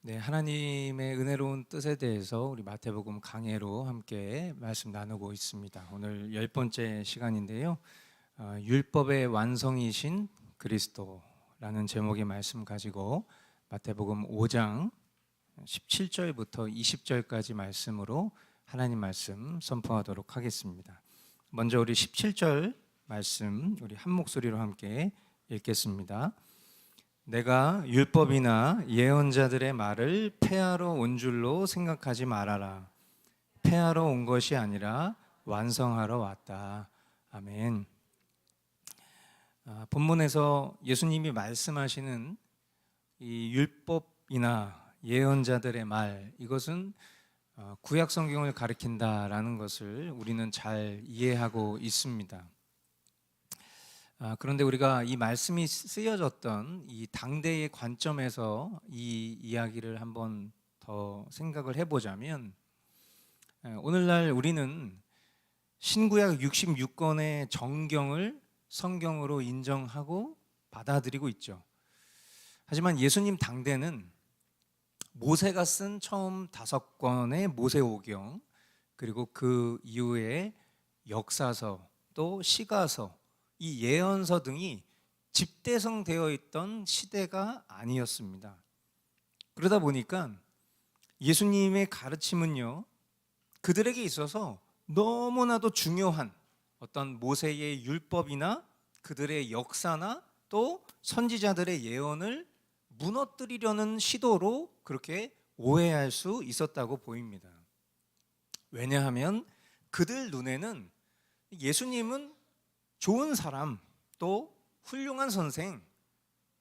네, 하나님의 은혜로운 뜻에 대해서 우리 마태복음 강해로 함께 말씀 나누고 있습니다. 오늘 10번째 시간인데요. 율법의 완성이신 그리스도라는 제목의 말씀 가지고 마태복음 5장 17절부터 20절까지 말씀으로 하나님 말씀 선포하도록 하겠습니다. 먼저 우리 17절 말씀 우리 한 목소리로 함께 읽겠습니다. 내가 율법이나 예언자들의 말을 폐하러 온 줄로 생각하지 말아라. 폐하러 온 것이 아니라 완성하러 왔다. 아멘. 본문에서 예수님이 말씀하시는 이 율법이나 예언자들의 말, 이것은 구약 성경을 가리킨다라는 것을 우리는 잘 이해하고 있습니다. 그런데 우리가 이 말씀이 쓰여졌던 이 당대의 관점에서 이 이야기를 한번 더 생각을 해보자면, 오늘날 우리는 신구약 66권의 정경을 성경으로 인정하고 받아들이고 있죠. 하지만 예수님 당대는 모세가 쓴 처음 5권의 모세오경, 그리고 그 이후에 역사서, 또 시가서, 이 예언서 등이 집대성되어 있던 시대가 아니었습니다. 그러다 보니까 예수님의 가르침은요, 그들에게 있어서 너무나도 중요한 어떤 모세의 율법이나 그들의 역사나 또 선지자들의 예언을 무너뜨리려는 시도로 그렇게 오해할 수 있었다고 보입니다. 왜냐하면 그들 눈에는 예수님은 좋은 사람, 또 훌륭한 선생,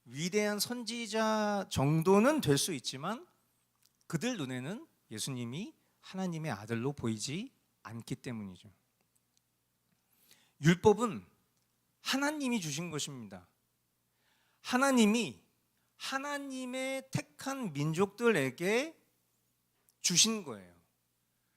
위대한 선지자 정도는 될 수 있지만 그들 눈에는 예수님이 하나님의 아들로 보이지 않기 때문이죠. 율법은 하나님이 주신 것입니다. 하나님이 하나님의 택한 민족들에게 주신 거예요.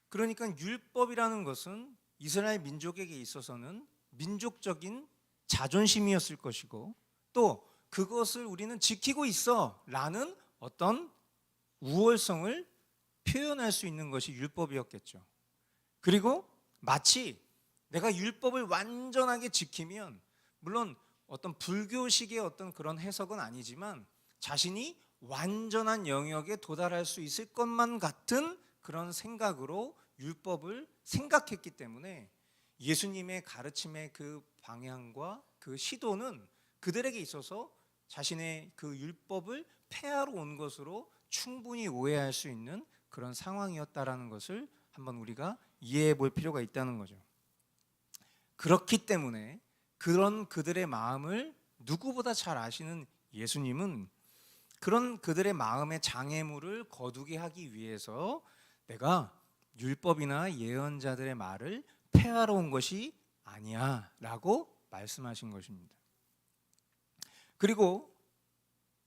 그러니까 율법이라는 것은 이스라엘 민족에게 있어서는 민족적인 자존심이었을 것이고, 또 그것을 우리는 지키고 있어 라는 어떤 우월성을 표현할 수 있는 것이 율법이었겠죠. 그리고 마치 내가 율법을 완전하게 지키면, 물론 어떤 불교식의 어떤 그런 해석은 아니지만 자신이 완전한 영역에 도달할 수 있을 것만 같은 그런 생각으로 율법을 생각했기 때문에 예수님의 가르침의 그 방향과 그 시도는 그들에게 있어서 자신의 그 율법을 폐하러 온 것으로 충분히 오해할 수 있는 그런 상황이었다라는 것을 한번 우리가 이해해 볼 필요가 있다는 거죠. 그렇기 때문에 그런 그들의 마음을 누구보다 잘 아시는 예수님은 그런 그들의 마음의 장애물을 거두게 하기 위해서 내가 율법이나 예언자들의 말을 폐하러 온 것이 아니야 라고 말씀하신 것입니다. 그리고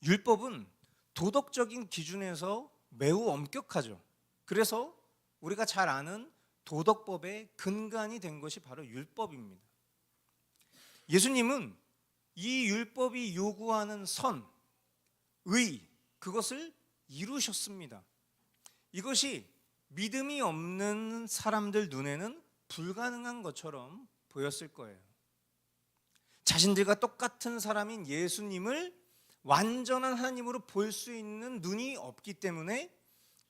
율법은 도덕적인 기준에서 매우 엄격하죠. 그래서 우리가 잘 아는 도덕법의 근간이 된 것이 바로 율법입니다. 예수님은 이 율법이 요구하는 선, 의, 그것을 이루셨습니다. 이것이 믿음이 없는 사람들 눈에는 불가능한 것처럼 보였을 거예요. 자신들과 똑같은 사람인 예수님을 완전한 하나님으로 볼 수 있는 눈이 없기 때문에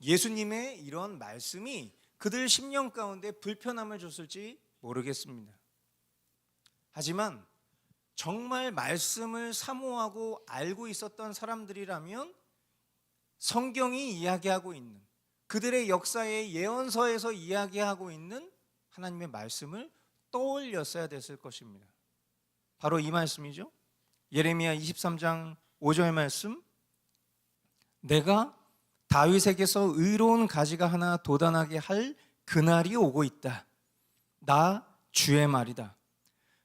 예수님의 이런 말씀이 그들 심령 가운데 불편함을 줬을지 모르겠습니다. 하지만 정말 말씀을 사모하고 알고 있었던 사람들이라면 성경이 이야기하고 있는, 그들의 역사의 예언서에서 이야기하고 있는 하나님의 말씀을 떠올렸어야 됐을 것입니다. 바로 이 말씀이죠. 예레미야 23장 5절 말씀, 내가 다윗에게서 의로운 가지가 하나 돋아나게 할 그날이 오고 있다. 나 주의 말이다.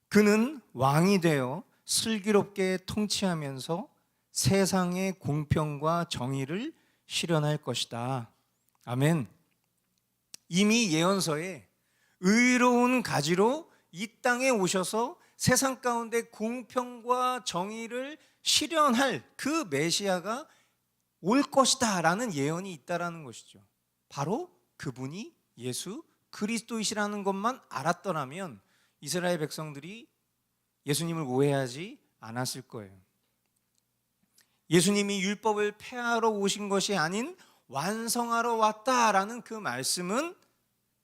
그는 왕이 되어 슬기롭게 통치하면서 세상의 공평과 정의를 실현할 것이다. 아멘. 이미 예언서에 의로운 가지로 이 땅에 오셔서 세상 가운데 공평과 정의를 실현할 그 메시아가 올 것이다 라는 예언이 있다라는 것이죠. 바로 그분이 예수 그리스도이시라는 것만 알았더라면 이스라엘 백성들이 예수님을 오해하지 않았을 거예요. 예수님이 율법을 폐하러 오신 것이 아닌 완성하러 왔다라는 그 말씀은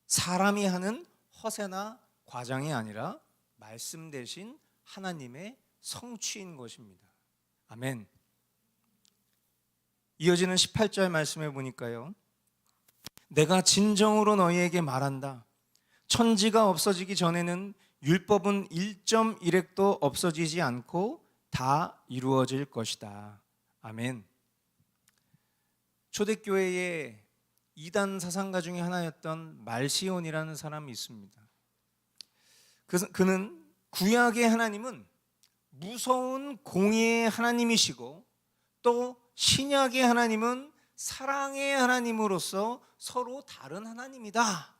사람이 하는 허세나 과장이 아니라 말씀 대신 하나님의 성취인 것입니다. 아멘. 이어지는 18절 말씀에 보니까요, 내가 진정으로 너희에게 말한다. 천지가 없어지기 전에는 율법은 1.1획도 없어지지 않고 다 이루어질 것이다. 아멘. 초대교회의 이단 사상가 중에 하나였던 말시온이라는 사람이 있습니다. 그는 구약의 하나님은 무서운 공의의 하나님이시고 또 신약의 하나님은 사랑의 하나님으로서 서로 다른 하나님이다.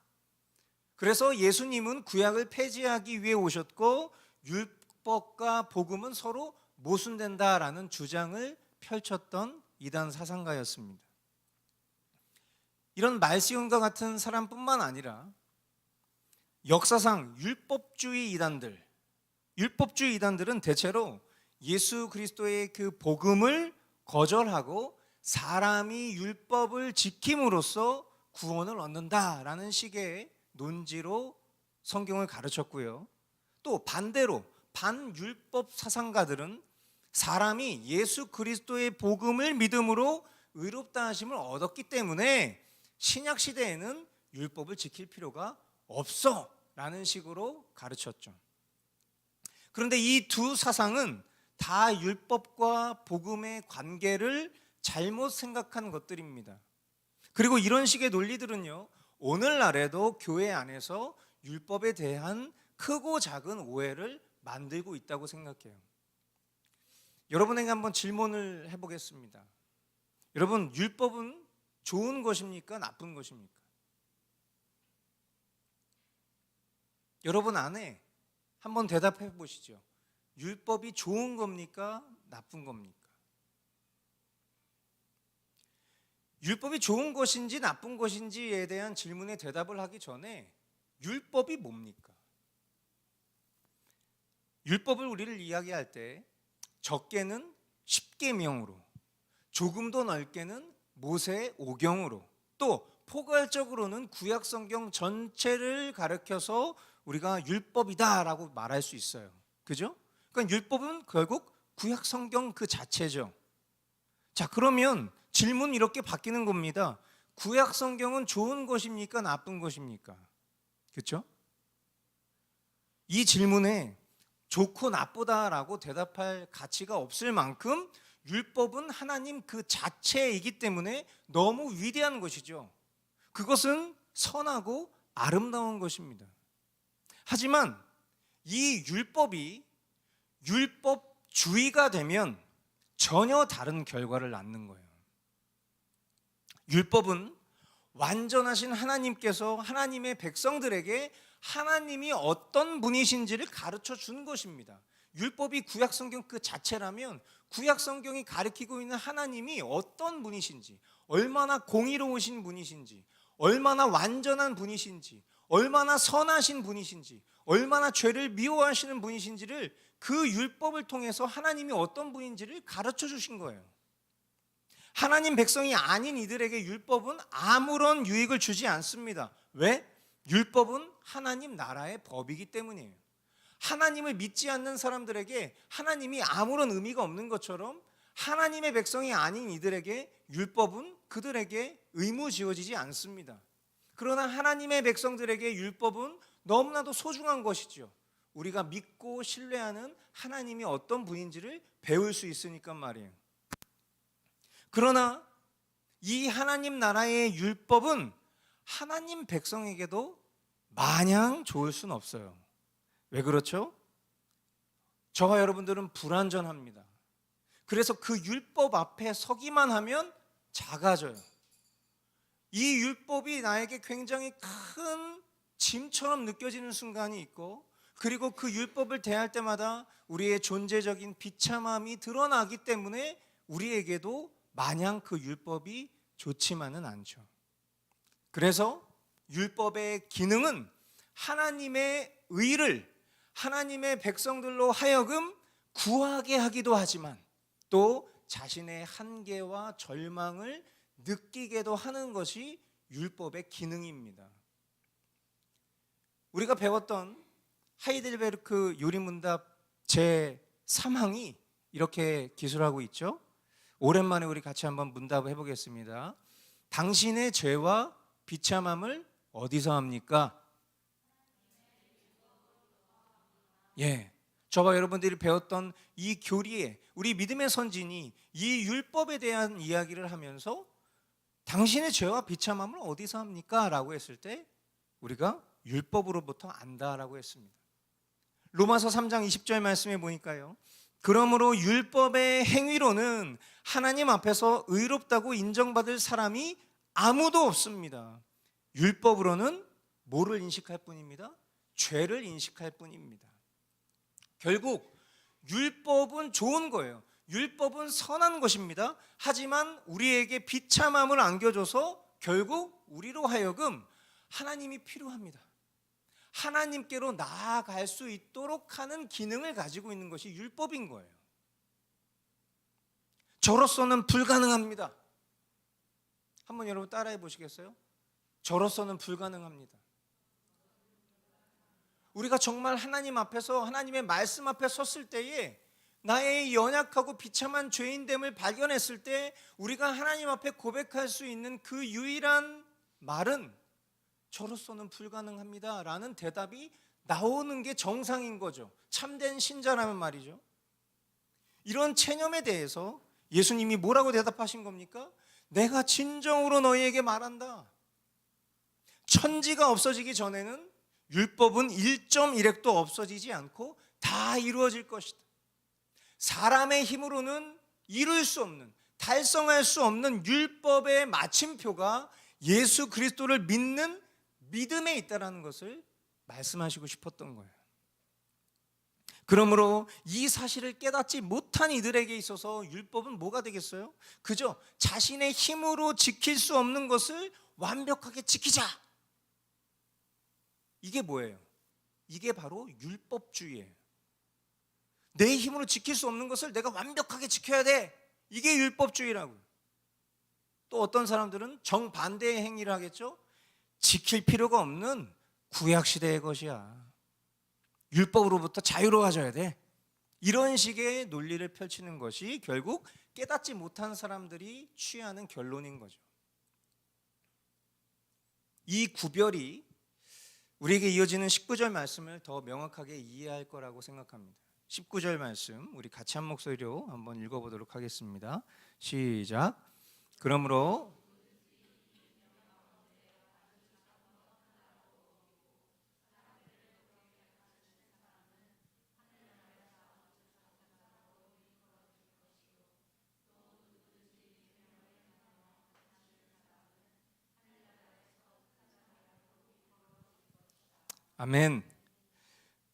그래서 예수님은 구약을 폐지하기 위해 오셨고 율법과 복음은 서로 모순된다라는 주장을 펼쳤던 이단 사상가였습니다. 이런 말시온과 같은 사람뿐만 아니라 역사상 율법주의 이단들은 대체로 예수 그리스도의 그 복음을 거절하고 사람이 율법을 지킴으로써 구원을 얻는다라는 식의 논지로 성경을 가르쳤고요. 또 반대로 반율법 사상가들은 사람이 예수 그리스도의 복음을 믿음으로 의롭다 하심을 얻었기 때문에 신약 시대에는 율법을 지킬 필요가 없어 라는 식으로 가르쳤죠. 그런데 이 두 사상은 다 율법과 복음의 관계를 잘못 생각한 것들입니다. 그리고 이런 식의 논리들은요, 오늘날에도 교회 안에서 율법에 대한 크고 작은 오해를 만들고 있다고 생각해요. 여러분에게 한번 질문을 해보겠습니다. 여러분, 율법은 좋은 것입니까? 나쁜 것입니까? 여러분 안에 한번 대답해 보시죠. 율법이 좋은 겁니까? 나쁜 겁니까? 율법이 좋은 것인지 나쁜 것인지에 대한 질문에 대답을 하기 전에 율법이 뭡니까? 율법을 우리를 이야기할 때 적게는 십계명으로, 조금 더 넓게는 모세 오경으로, 또 포괄적으로는 구약 성경 전체를 가리켜서 우리가 율법이다라고 말할 수 있어요. 그죠? 그러니까 율법은 결국 구약 성경 그 자체죠. 자, 그러면 질문이 이렇게 바뀌는 겁니다. 구약 성경은 좋은 것입니까? 나쁜 것입니까? 그렇죠? 이 질문에 좋고 나쁘다라고 대답할 가치가 없을 만큼 율법은 하나님 그 자체이기 때문에 너무 위대한 것이죠. 그것은 선하고 아름다운 것입니다. 하지만 이 율법이 율법주의가 되면 전혀 다른 결과를 낳는 거예요. 율법은 완전하신 하나님께서 하나님의 백성들에게 하나님이 어떤 분이신지를 가르쳐 준 것입니다. 율법이 구약 성경 그 자체라면 구약 성경이 가리키고 있는 하나님이 어떤 분이신지, 얼마나 공의로우신 분이신지, 얼마나 완전한 분이신지, 얼마나 선하신 분이신지, 얼마나 죄를 미워하시는 분이신지를 그 율법을 통해서 하나님이 어떤 분인지를 가르쳐 주신 거예요. 하나님 백성이 아닌 이들에게 율법은 아무런 유익을 주지 않습니다. 왜? 율법은 하나님 나라의 법이기 때문이에요. 하나님을 믿지 않는 사람들에게 하나님이 아무런 의미가 없는 것처럼 하나님의 백성이 아닌 이들에게 율법은 그들에게 의무지어지지 않습니다. 그러나 하나님의 백성들에게 율법은 너무나도 소중한 것이죠. 우리가 믿고 신뢰하는 하나님이 어떤 분인지를 배울 수 있으니까 말이에요. 그러나 이 하나님 나라의 율법은 하나님 백성에게도 마냥 좋을 수는 없어요. 왜 그렇죠? 저와 여러분들은 불완전합니다. 그래서 그 율법 앞에 서기만 하면 작아져요. 이 율법이 나에게 굉장히 큰 짐처럼 느껴지는 순간이 있고, 그리고 그 율법을 대할 때마다 우리의 존재적인 비참함이 드러나기 때문에 우리에게도 마냥 그 율법이 좋지만은 않죠. 그래서 율법의 기능은 하나님의 의를 하나님의 백성들로 하여금 구하게 하기도 하지만 또 자신의 한계와 절망을 느끼게도 하는 것이 율법의 기능입니다. 우리가 배웠던 하이델베르크 요리문답 제3항이 이렇게 기술하고 있죠. 오랜만에 우리 같이 한번 문답을 해보겠습니다. 당신의 죄와 비참함을 어디서 합니까? 저와 여러분들이 배웠던 이 교리에 우리 믿음의 선진이 이 율법에 대한 이야기를 하면서 당신의 죄와 비참함을 어디서 합니까? 라고 했을 때 우리가 율법으로부터 안다라고 했습니다. 로마서 3장 20절 말씀에 보니까요, 그러므로 율법의 행위로는 하나님 앞에서 의롭다고 인정받을 사람이 아무도 없습니다. 율법으로는 뭐를 인식할 뿐입니다? 죄를 인식할 뿐입니다. 결국 율법은 좋은 거예요. 율법은 선한 것입니다. 하지만 우리에게 비참함을 안겨줘서 결국 우리로 하여금 하나님이 필요합니다. 하나님께로 나아갈 수 있도록 하는 기능을 가지고 있는 것이 율법인 거예요. 저로서는 불가능합니다. 한번 여러분 따라해 보시겠어요? 저로서는 불가능합니다. 우리가 정말 하나님 앞에서 하나님의 말씀 앞에 섰을 때에 나의 연약하고 비참한 죄인됨을 발견했을 때 우리가 하나님 앞에 고백할 수 있는 그 유일한 말은 저로서는 불가능합니다 라는 대답이 나오는 게 정상인 거죠. 참된 신자라면 말이죠. 이런 체념에 대해서 예수님이 뭐라고 대답하신 겁니까? 내가 진정으로 너희에게 말한다. 천지가 없어지기 전에는 율법은 1.1획도 없어지지 않고 다 이루어질 것이다. 사람의 힘으로는 이룰 수 없는, 달성할 수 없는 율법의 마침표가 예수 그리스도를 믿는 믿음에 있다는 것을 말씀하시고 싶었던 거예요. 그러므로 이 사실을 깨닫지 못한 이들에게 있어서 율법은 뭐가 되겠어요? 그저 자신의 힘으로 지킬 수 없는 것을 완벽하게 지키자. 이게 뭐예요? 이게 바로 율법주의예요. 내 힘으로 지킬 수 없는 것을 내가 완벽하게 지켜야 돼. 이게 율법주의라고요. 또 어떤 사람들은 정반대의 행위를 하겠죠. 지킬 필요가 없는 구약시대의 것이야. 율법으로부터 자유로워져야 돼. 이런 식의 논리를 펼치는 것이 결국 깨닫지 못한 사람들이 취하는 결론인 거죠. 이 구별이 우리에게 이어지는 19절 말씀을 더 명확하게 이해할 거라고 생각합니다. 19절 말씀 우리 같이 한 목소리로 한번 읽어보도록 하겠습니다. 시작. 그러므로 아멘.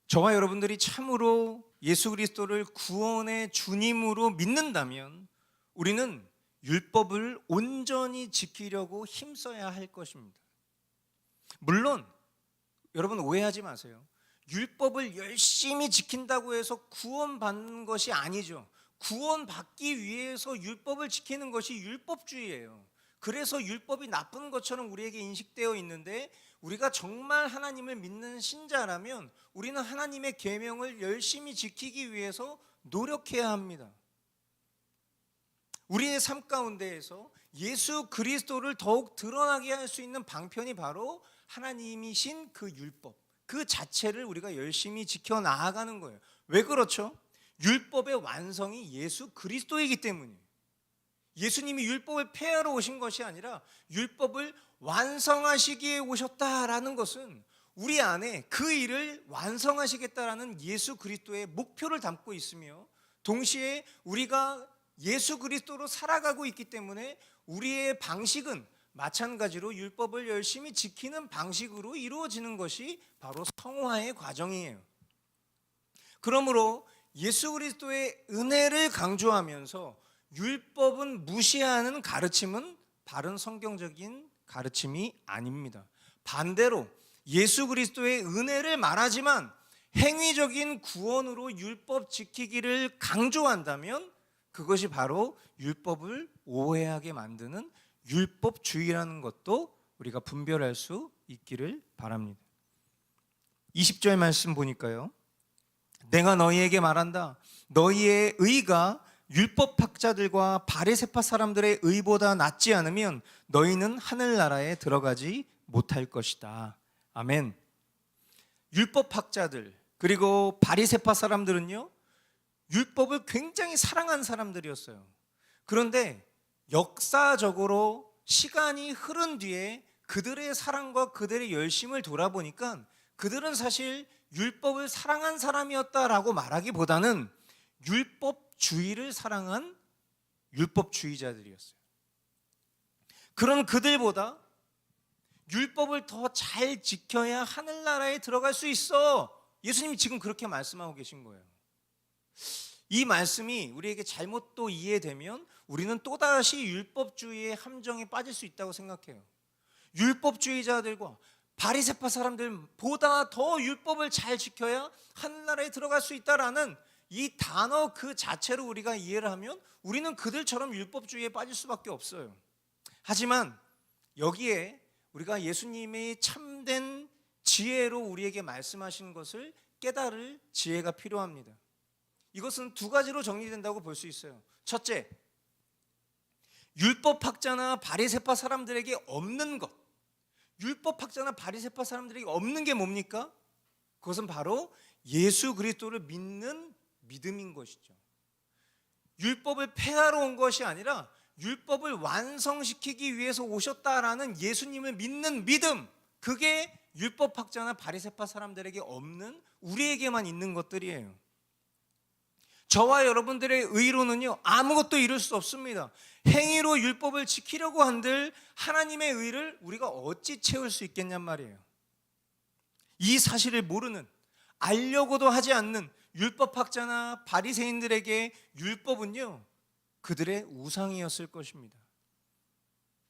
저와 여러분들이 참으로 예수 그리스도를 구원의 주님으로 믿는다면 우리는 율법을 온전히 지키려고 힘써야 할 것입니다. 물론 여러분 오해하지 마세요. 율법을 열심히 지킨다고 해서 구원받는 것이 아니죠. 구원받기 위해서 율법을 지키는 것이 율법주의예요. 그래서 율법이 나쁜 것처럼 우리에게 인식되어 있는데 우리가 정말 하나님을 믿는 신자라면 우리는 하나님의 계명을 열심히 지키기 위해서 노력해야 합니다. 우리의 삶 가운데에서 예수 그리스도를 더욱 드러나게 할 수 있는 방편이 바로 하나님이신 그 율법, 그 자체를 우리가 열심히 지켜 나아가는 거예요. 왜 그렇죠? 율법의 완성이 예수 그리스도이기 때문이에요. 예수님이 율법을 폐하러 오신 것이 아니라 율법을 완성하시기에 오셨다라는 것은 우리 안에 그 일을 완성하시겠다라는 예수 그리스도의 목표를 담고 있으며 동시에 우리가 예수 그리스도로 살아가고 있기 때문에 우리의 방식은 마찬가지로 율법을 열심히 지키는 방식으로 이루어지는 것이 바로 성화의 과정이에요. 그러므로 예수 그리스도의 은혜를 강조하면서 율법은 무시하는 가르침은 바른 성경적인 가르침이 아닙니다. 반대로 예수 그리스도의 은혜를 말하지만 행위적인 구원으로 율법 지키기를 강조한다면 그것이 바로 율법을 오해하게 만드는 율법주의라는 것도 우리가 분별할 수 있기를 바랍니다. 20절 말씀 보니까요, 내가 너희에게 말한다. 너희의 의가 율법학자들과 바리새파 사람들의 의보다 낫지 않으면 너희는 하늘나라에 들어가지 못할 것이다. 아멘. 율법학자들 그리고 바리새파 사람들은요, 율법을 굉장히 사랑한 사람들이었어요. 그런데 역사적으로 시간이 흐른 뒤에 그들의 사랑과 그들의 열심을 돌아보니까 그들은 사실 율법을 사랑한 사람이었다라고 말하기보다는 율법주의를 사랑한 율법주의자들이었어요. 그런 그들보다 율법을 더 잘 지켜야 하늘나라에 들어갈 수 있어. 예수님이 지금 그렇게 말씀하고 계신 거예요. 이 말씀이 우리에게 잘못 또 이해되면 우리는 또다시 율법주의의 함정에 빠질 수 있다고 생각해요. 율법주의자들과 바리새파 사람들보다 더 율법을 잘 지켜야 하늘나라에 들어갈 수 있다라는 이 단어 그 자체로 우리가 이해를 하면 우리는 그들처럼 율법주의에 빠질 수밖에 없어요. 하지만 여기에 우리가 예수님의 참된 지혜로 우리에게 말씀하신 것을 깨달을 지혜가 필요합니다. 이것은 두 가지로 정리된다고 볼 수 있어요. 첫째, 율법학자나 바리새파 사람들에게 없는 것. 율법학자나 바리새파 사람들에게 없는 게 뭡니까? 그것은 바로 예수 그리스도를 믿는 믿음인 것이죠. 율법을 폐하러 온 것이 아니라 율법을 완성시키기 위해서 오셨다라는 예수님을 믿는 믿음, 그게 율법학자나 바리새파 사람들에게 없는 우리에게만 있는 것들이에요. 저와 여러분들의 의로는요, 아무것도 이룰 수 없습니다. 행위로 율법을 지키려고 한들 하나님의 의를 우리가 어찌 채울 수 있겠냔 말이에요. 이 사실을 모르는, 알려고도 하지 않는 율법학자나 바리새인들에게 율법은요, 그들의 우상이었을 것입니다.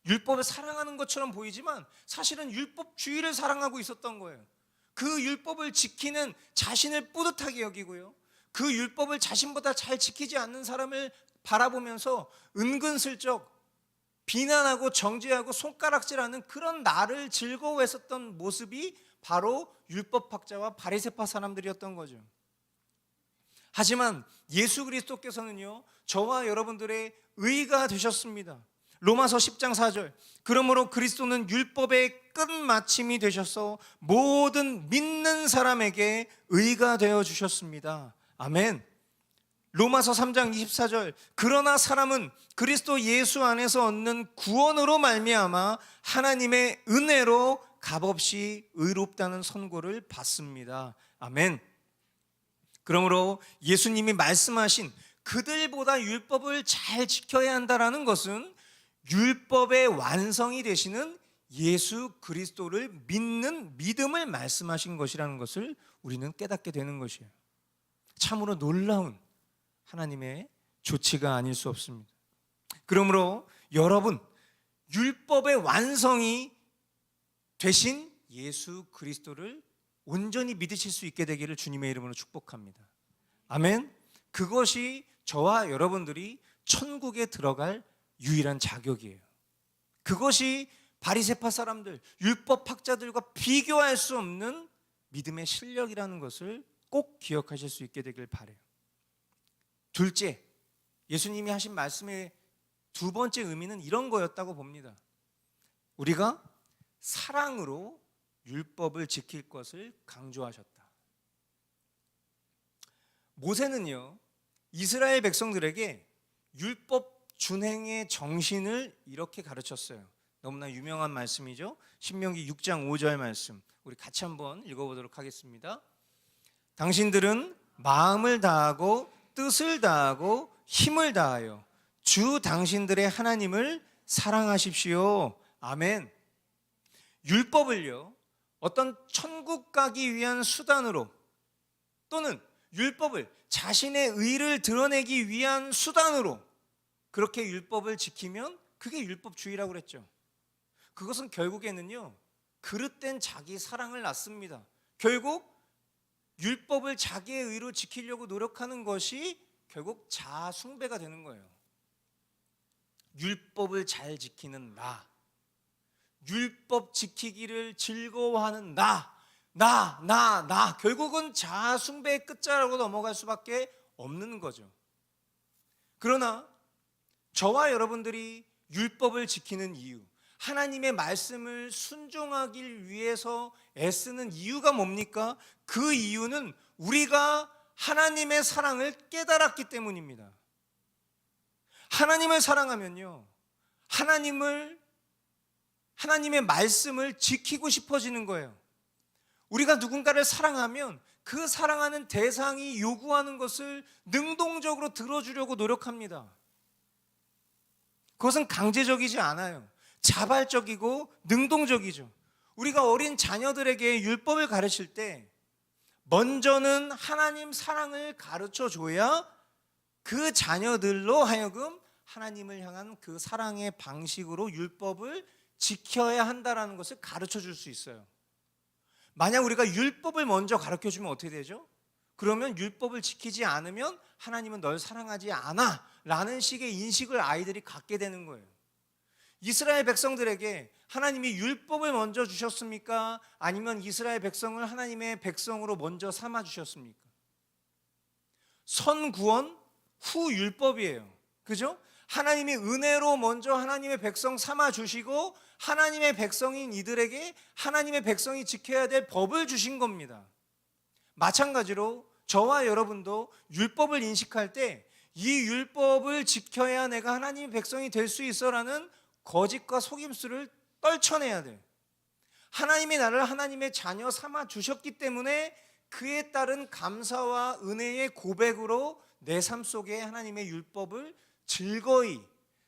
율법을 사랑하는 것처럼 보이지만 사실은 율법주의를 사랑하고 있었던 거예요. 그 율법을 지키는 자신을 뿌듯하게 여기고요, 그 율법을 자신보다 잘 지키지 않는 사람을 바라보면서 은근슬쩍 비난하고 정죄하고 손가락질하는 그런 나를 즐거워했었던 모습이 바로 율법학자와 바리새파 사람들이었던 거죠. 하지만 예수 그리스도께서는요, 저와 여러분들의 의가 되셨습니다. 로마서 10장 4절, 그러므로 그리스도는 율법의 끝마침이 되셔서 모든 믿는 사람에게 의가 되어 주셨습니다. 아멘. 로마서 3장 24절, 그러나 사람은 그리스도 예수 안에서 얻는 구원으로 말미암아 하나님의 은혜로 값없이 의롭다는 선고를 받습니다. 아멘. 그러므로 예수님이 말씀하신 그들보다 율법을 잘 지켜야 한다는 것은 율법의 완성이 되시는 예수 그리스도를 믿는 믿음을 말씀하신 것이라는 것을 우리는 깨닫게 되는 것이에요. 참으로 놀라운 하나님의 조치가 아닐 수 없습니다. 그러므로 여러분, 율법의 완성이 되신 예수 그리스도를 온전히 믿으실 수 있게 되기를 주님의 이름으로 축복합니다. 아멘. 그것이 저와 여러분들이 천국에 들어갈 유일한 자격이에요. 그것이 바리새파 사람들, 율법학자들과 비교할 수 없는 믿음의 실력이라는 것을 꼭 기억하실 수 있게 되길 바라요. 둘째, 예수님이 하신 말씀의 두 번째 의미는 이런 거였다고 봅니다. 우리가 사랑으로 율법을 지킬 것을 강조하셨다. 모세는요, 이스라엘 백성들에게 율법 준행의 정신을 이렇게 가르쳤어요. 너무나 유명한 말씀이죠. 신명기 6장 5절 말씀, 우리 같이 한번 읽어보도록 하겠습니다. 당신들은 마음을 다하고 뜻을 다하고 힘을 다하여 주 당신들의 하나님을 사랑하십시오. 아멘. 율법을요, 어떤 천국 가기 위한 수단으로, 또는 율법을 자신의 의를 드러내기 위한 수단으로 그렇게 율법을 지키면 그게 율법주의라고 그랬죠. 그것은 결국에는요, 그릇된 자기 사랑을 낳습니다. 결국 율법을 자기의 의로 지키려고 노력하는 것이 결국 자아 숭배가 되는 거예요. 율법을 잘 지키는 나, 율법 지키기를 즐거워하는 나, 결국은 자아 숭배의 끝자락으로 넘어갈 수밖에 없는 거죠. 그러나 저와 여러분들이 율법을 지키는 이유, 하나님의 말씀을 순종하길 위해서 애쓰는 이유가 뭡니까? 그 이유는 우리가 하나님의 사랑을 깨달았기 때문입니다. 하나님을 사랑하면요, 하나님의 말씀을 지키고 싶어지는 거예요. 우리가 누군가를 사랑하면 그 사랑하는 대상이 요구하는 것을 능동적으로 들어주려고 노력합니다. 그것은 강제적이지 않아요. 자발적이고 능동적이죠. 우리가 어린 자녀들에게 율법을 가르칠 때 먼저는 하나님 사랑을 가르쳐 줘야 그 자녀들로 하여금 하나님을 향한 그 사랑의 방식으로 율법을 지켜야 한다는 것을 가르쳐 줄 수 있어요. 만약 우리가 율법을 먼저 가르쳐 주면 어떻게 되죠? 그러면 율법을 지키지 않으면 하나님은 널 사랑하지 않아 라는 식의 인식을 아이들이 갖게 되는 거예요. 이스라엘 백성들에게 하나님이 율법을 먼저 주셨습니까? 아니면 이스라엘 백성을 하나님의 백성으로 먼저 삼아 주셨습니까? 선구원 후 율법이에요. 그죠? 하나님이 은혜로 먼저 하나님의 백성 삼아 주시고 하나님의 백성인 이들에게 하나님의 백성이 지켜야 될 법을 주신 겁니다. 마찬가지로 저와 여러분도 율법을 인식할 때 이 율법을 지켜야 내가 하나님의 백성이 될 수 있어라는 거짓과 속임수를 떨쳐내야 돼. 하나님이 나를 하나님의 자녀 삼아 주셨기 때문에 그에 따른 감사와 은혜의 고백으로 내 삶 속에 하나님의 율법을 즐거이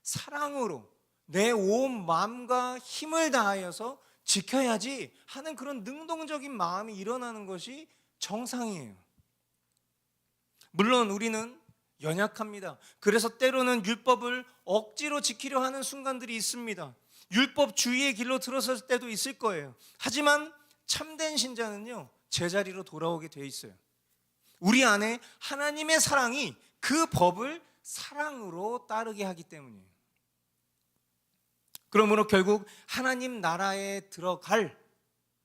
사랑으로 내 온 마음과 힘을 다하여서 지켜야지 하는 그런 능동적인 마음이 일어나는 것이 정상이에요. 물론 우리는 연약합니다. 그래서 때로는 율법을 억지로 지키려 하는 순간들이 있습니다. 율법주의의 길로 들어설 때도 있을 거예요. 하지만 참된 신자는요, 제자리로 돌아오게 돼 있어요. 우리 안에 하나님의 사랑이 그 법을 사랑으로 따르게 하기 때문이에요. 그러므로 결국 하나님 나라에 들어갈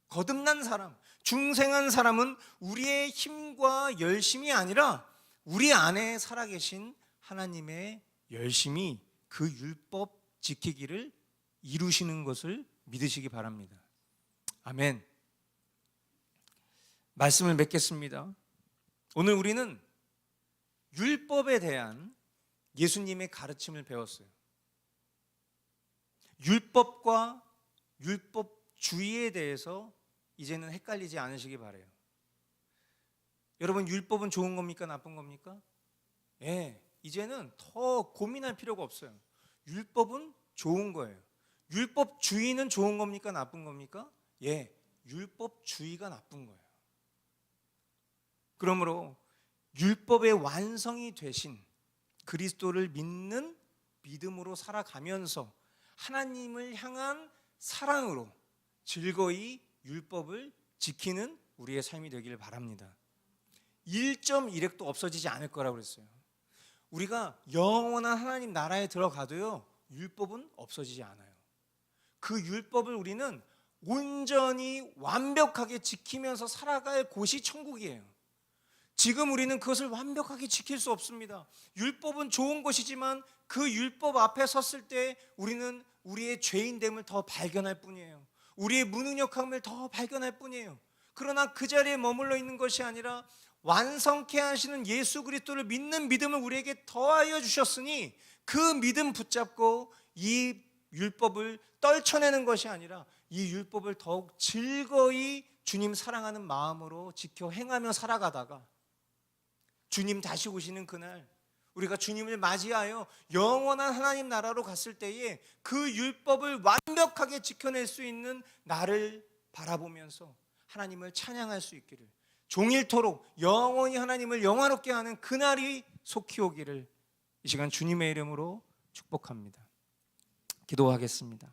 거듭난 사람, 중생한 사람은 우리의 힘과 열심이 아니라 우리 안에 살아계신 하나님의 열심이 그 율법 지키기를 이루시는 것을 믿으시기 바랍니다. 아멘. 말씀을 맺겠습니다. 오늘 우리는 율법에 대한 예수님의 가르침을 배웠어요. 율법과 율법주의에 대해서 이제는 헷갈리지 않으시기 바라요. 여러분, 율법은 좋은 겁니까? 나쁜 겁니까? 예, 이제는 더 고민할 필요가 없어요. 율법은 좋은 거예요. 율법주의는 좋은 겁니까? 나쁜 겁니까? 예, 율법주의가 나쁜 거예요. 그러므로 율법의 완성이 되신 그리스도를 믿는 믿음으로 살아가면서 하나님을 향한 사랑으로 즐거이 율법을 지키는 우리의 삶이 되기를 바랍니다. 1.1획도 없어지지 않을 거라고 그랬어요. 우리가 영원한 하나님 나라에 들어가도요, 율법은 없어지지 않아요. 그 율법을 우리는 온전히 완벽하게 지키면서 살아갈 곳이 천국이에요. 지금 우리는 그것을 완벽하게 지킬 수 없습니다. 율법은 좋은 것이지만 그 율법 앞에 섰을 때 우리는 우리의 죄인됨을 더 발견할 뿐이에요. 우리의 무능력함을 더 발견할 뿐이에요. 그러나 그 자리에 머물러 있는 것이 아니라 완성케 하시는 예수 그리스도를 믿는 믿음을 우리에게 더하여 주셨으니 그 믿음 붙잡고 이 율법을 떨쳐내는 것이 아니라 이 율법을 더욱 즐거이 주님 사랑하는 마음으로 지켜 행하며 살아가다가 주님 다시 오시는 그날 우리가 주님을 맞이하여 영원한 하나님 나라로 갔을 때에 그 율법을 완벽하게 지켜낼 수 있는 나를 바라보면서 하나님을 찬양할 수 있기를, 종일토록 영원히 하나님을 영화롭게 하는 그날이 속히 오기를 이 시간 주님의 이름으로 축복합니다. 기도하겠습니다.